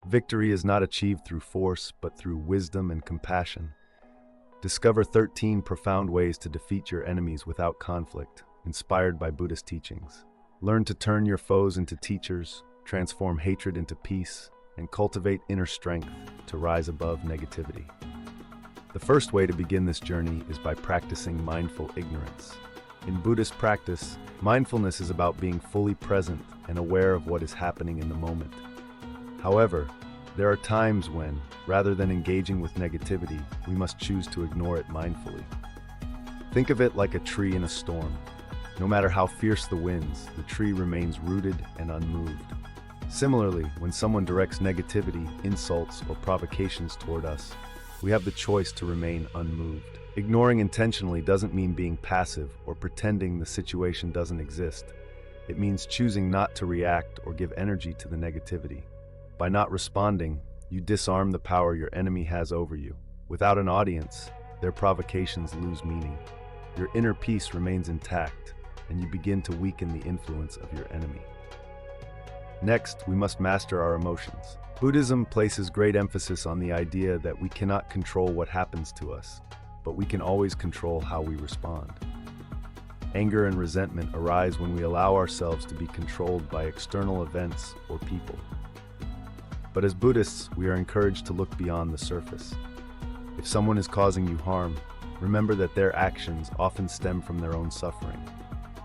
Victory is not achieved through force, but through wisdom and compassion. Discover 13 profound ways to defeat your enemies without conflict, inspired by Buddhist teachings. Learn to turn your foes into teachers, transform hatred into peace, and cultivate inner strength to rise above negativity. The first way to begin this journey is by practicing mindful ignorance. In Buddhist practice, mindfulness is about being fully present and aware of what is happening in the moment. However, there are times when, rather than engaging with negativity, we must choose to ignore it mindfully. Think of it like a tree in a storm. No matter how fierce the winds, the tree remains rooted and unmoved. Similarly, when someone directs negativity, insults, or provocations toward us, we have the choice to remain unmoved. Ignoring intentionally doesn't mean being passive or pretending the situation doesn't exist. It means choosing not to react or give energy to the negativity. By not responding, you disarm the power your enemy has over you. Without an audience, their provocations lose meaning. Your inner peace remains intact, and you begin to weaken the influence of your enemy. Next, we must master our emotions. Buddhism places great emphasis on the idea that we cannot control what happens to us, but we can always control how we respond. Anger and resentment arise when we allow ourselves to be controlled by external events or people. But as Buddhists, we are encouraged to look beyond the surface. If someone is causing you harm, remember that their actions often stem from their own suffering.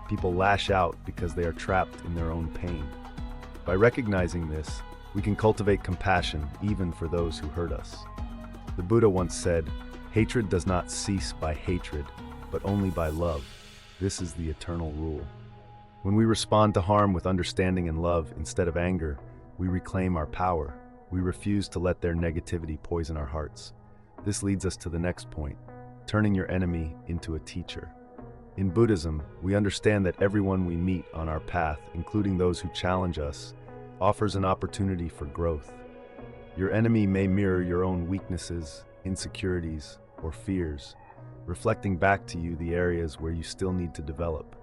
People lash out because they are trapped in their own pain. By recognizing this, we can cultivate compassion even for those who hurt us. The Buddha once said, "Hatred does not cease by hatred, but only by love. This is the eternal rule." When we respond to harm with understanding and love instead of anger, we reclaim our power. We refuse to let their negativity poison our hearts. This leads us to the next point, turning your enemy into a teacher. In Buddhism, we understand that everyone we meet on our path, including those who challenge us, offers an opportunity for growth. Your enemy may mirror your own weaknesses, insecurities, or fears, reflecting back to you the areas where you still need to develop.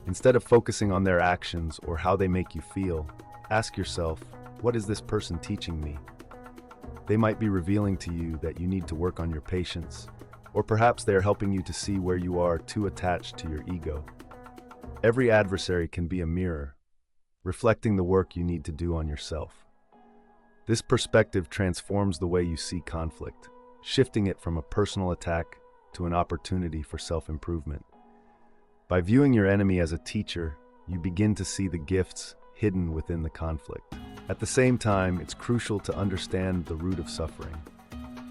Instead of focusing on their actions or how they make you feel, ask yourself, what is this person teaching me? They might be revealing to you that you need to work on your patience, or perhaps they are helping you to see where you are too attached to your ego. Every adversary can be a mirror, reflecting the work you need to do on yourself. This perspective transforms the way you see conflict, shifting it from a personal attack to an opportunity for self-improvement. By viewing your enemy as a teacher, you begin to see the gifts hidden within the conflict. At the same time, it's crucial to understand the root of suffering.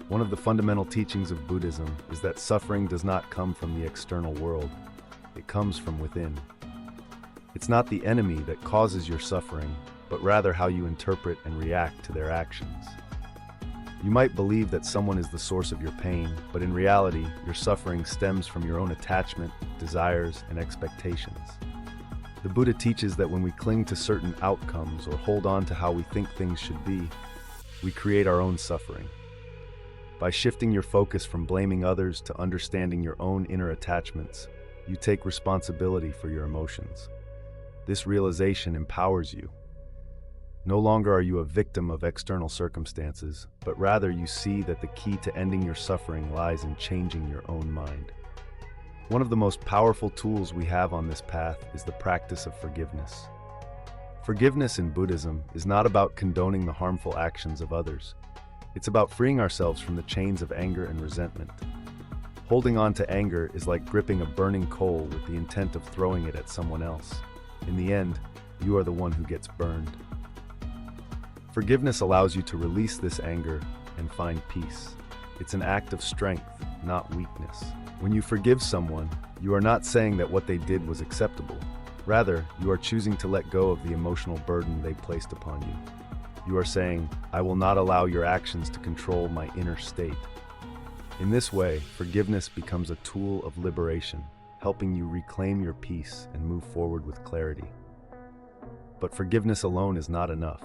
One of the fundamental teachings of Buddhism is that suffering does not come from the external world. It comes from within. It's not the enemy that causes your suffering, but rather how you interpret and react to their actions. You might believe that someone is the source of your pain, but in reality, your suffering stems from your own attachment, desires, and expectations. The Buddha teaches that when we cling to certain outcomes or hold on to how we think things should be, we create our own suffering. By shifting your focus from blaming others to understanding your own inner attachments, you take responsibility for your emotions. This realization empowers you. No longer are you a victim of external circumstances, but rather you see that the key to ending your suffering lies in changing your own mind. One of the most powerful tools we have on this path is the practice of forgiveness. Forgiveness in Buddhism is not about condoning the harmful actions of others. It's about freeing ourselves from the chains of anger and resentment. Holding on to anger is like gripping a burning coal with the intent of throwing it at someone else. In the end, you are the one who gets burned. Forgiveness allows you to release this anger and find peace. It's an act of strength, not weakness. When you forgive someone, you are not saying that what they did was acceptable. Rather, you are choosing to let go of the emotional burden they placed upon you. You are saying, "I will not allow your actions to control my inner state." In this way, forgiveness becomes a tool of liberation, helping you reclaim your peace and move forward with clarity. But forgiveness alone is not enough.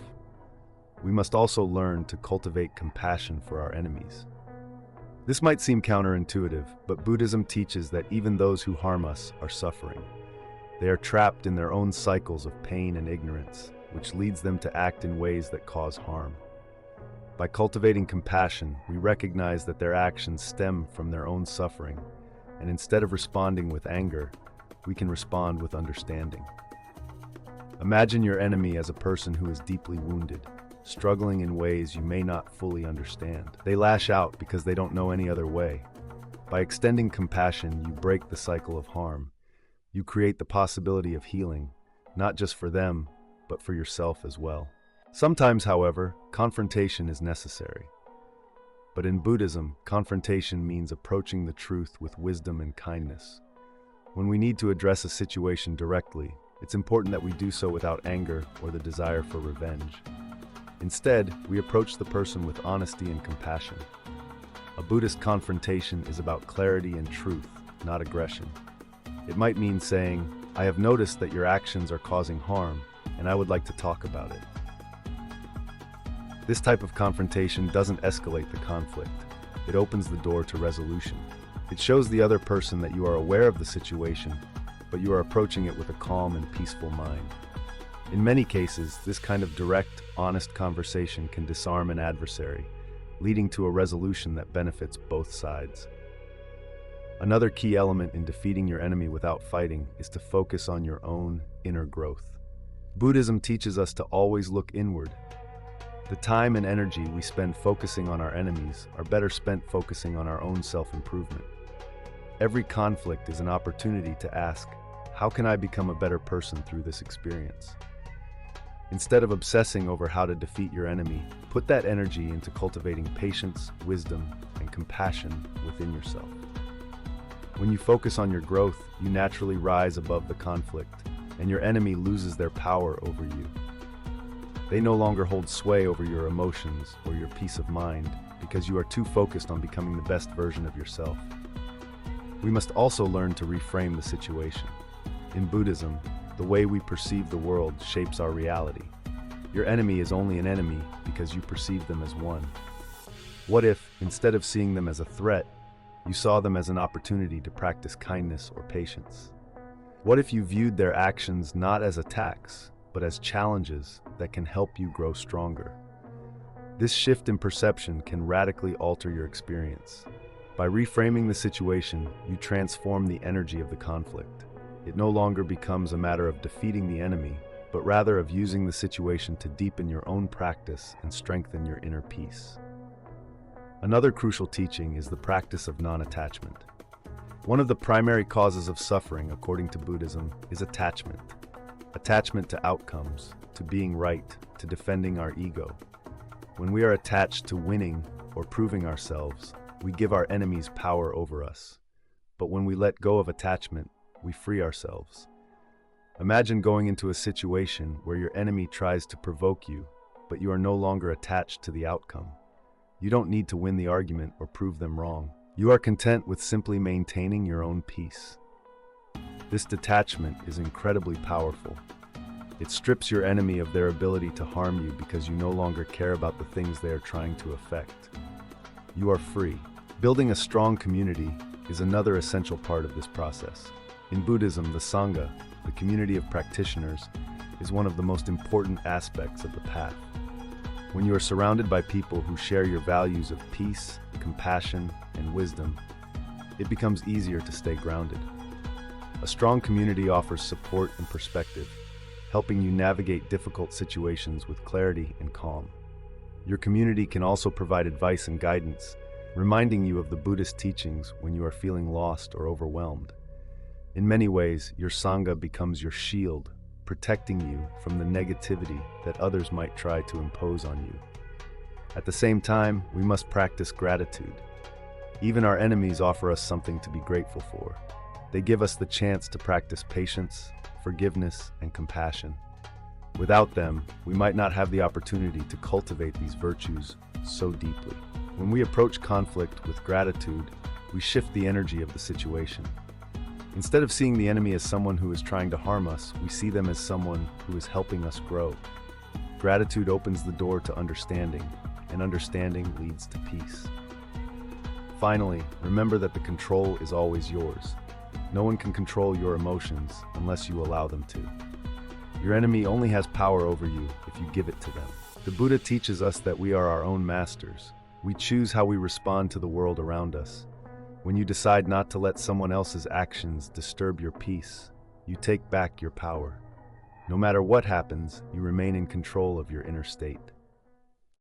We must also learn to cultivate compassion for our enemies. This might seem counterintuitive, but Buddhism teaches that even those who harm us are suffering. They are trapped in their own cycles of pain and ignorance, which leads them to act in ways that cause harm. By cultivating compassion, we recognize that their actions stem from their own suffering, and instead of responding with anger, we can respond with understanding. Imagine your enemy as a person who is deeply wounded, struggling in ways you may not fully understand. They lash out because they don't know any other way. By extending compassion, you break the cycle of harm. You create the possibility of healing, not just for them, but for yourself as well. Sometimes, however, confrontation is necessary. But in Buddhism, confrontation means approaching the truth with wisdom and kindness. When we need to address a situation directly, it's important that we do so without anger or the desire for revenge. Instead, we approach the person with honesty and compassion. A Buddhist confrontation is about clarity and truth, not aggression. It might mean saying, "I have noticed that your actions are causing harm, and I would like to talk about it." This type of confrontation doesn't escalate the conflict. It opens the door to resolution. It shows the other person that you are aware of the situation, but you are approaching it with a calm and peaceful mind. In many cases, this kind of direct, honest conversation can disarm an adversary, leading to a resolution that benefits both sides. Another key element in defeating your enemy without fighting is to focus on your own inner growth. Buddhism teaches us to always look inward. The time and energy we spend focusing on our enemies are better spent focusing on our own self-improvement. Every conflict is an opportunity to ask, how can I become a better person through this experience? Instead of obsessing over how to defeat your enemy, put that energy into cultivating patience, wisdom, and compassion within yourself. When you focus on your growth, you naturally rise above the conflict, and your enemy loses their power over you. They no longer hold sway over your emotions or your peace of mind because you are too focused on becoming the best version of yourself. We must also learn to reframe the situation. In Buddhism, the way we perceive the world shapes our reality. Your enemy is only an enemy because you perceive them as one. What if, instead of seeing them as a threat, you saw them as an opportunity to practice kindness or patience? What if you viewed their actions not as attacks, but as challenges that can help you grow stronger? This shift in perception can radically alter your experience. By reframing the situation, you transform the energy of the conflict. It no longer becomes a matter of defeating the enemy, but rather of using the situation to deepen your own practice and strengthen your inner peace. Another crucial teaching is the practice of non-attachment. One of the primary causes of suffering, according to Buddhism, is attachment. Attachment to outcomes, to being right, to defending our ego. When we are attached to winning or proving ourselves, we give our enemies power over us. But when we let go of attachment, we free ourselves. Imagine going into a situation where your enemy tries to provoke you, but you are no longer attached to the outcome. You don't need to win the argument or prove them wrong. You are content with simply maintaining your own peace. This detachment is incredibly powerful. It strips your enemy of their ability to harm you because you no longer care about the things they are trying to affect. You are free. Building a strong community is another essential part of this process. In Buddhism, the Sangha, the community of practitioners, is one of the most important aspects of the path. When you are surrounded by people who share your values of peace, compassion, and wisdom, it becomes easier to stay grounded. A strong community offers support and perspective, helping you navigate difficult situations with clarity and calm. Your community can also provide advice and guidance, reminding you of the Buddhist teachings when you are feeling lost or overwhelmed. In many ways, your Sangha becomes your shield, protecting you from the negativity that others might try to impose on you. At the same time, we must practice gratitude. Even our enemies offer us something to be grateful for. They give us the chance to practice patience, forgiveness, and compassion. Without them, we might not have the opportunity to cultivate these virtues so deeply. When we approach conflict with gratitude, we shift the energy of the situation. Instead of seeing the enemy as someone who is trying to harm us, we see them as someone who is helping us grow. Gratitude opens the door to understanding, and understanding leads to peace. Finally, remember that the control is always yours. No one can control your emotions unless you allow them to. Your enemy only has power over you if you give it to them. The Buddha teaches us that we are our own masters. We choose how we respond to the world around us. When you decide not to let someone else's actions disturb your peace, you take back your power. No matter what happens, you remain in control of your inner state.